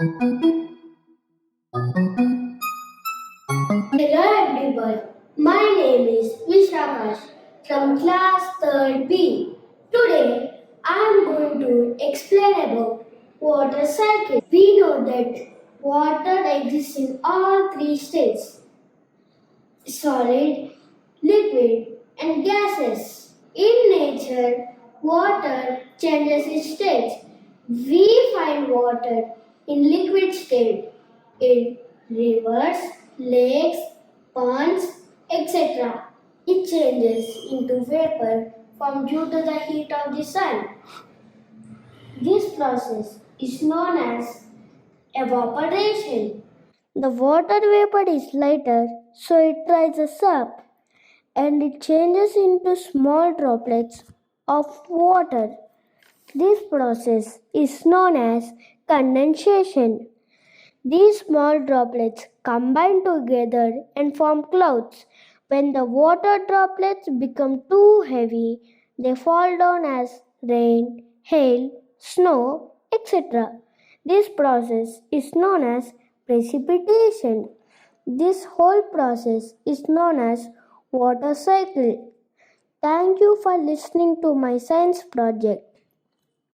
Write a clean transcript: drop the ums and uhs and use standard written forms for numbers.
Hello everyone, my name is Vishakash from class 3rd B. Today I am going to explain about water cycle. We know that water exists in all three states: solid, liquid and gases. In nature, water changes its state. We find water in liquid state in rivers, lakes, ponds, etc. It changes into vapor from due to the heat of the sun. This process is known as evaporation. The water vapor is lighter, so it rises up and it changes into small droplets of water. This process is known as condensation. These small droplets combine together and form clouds. When the water droplets become too heavy, they fall down as rain, hail, snow, etc. This process is known as precipitation. This whole process is known as water cycle. Thank you for listening to my science project.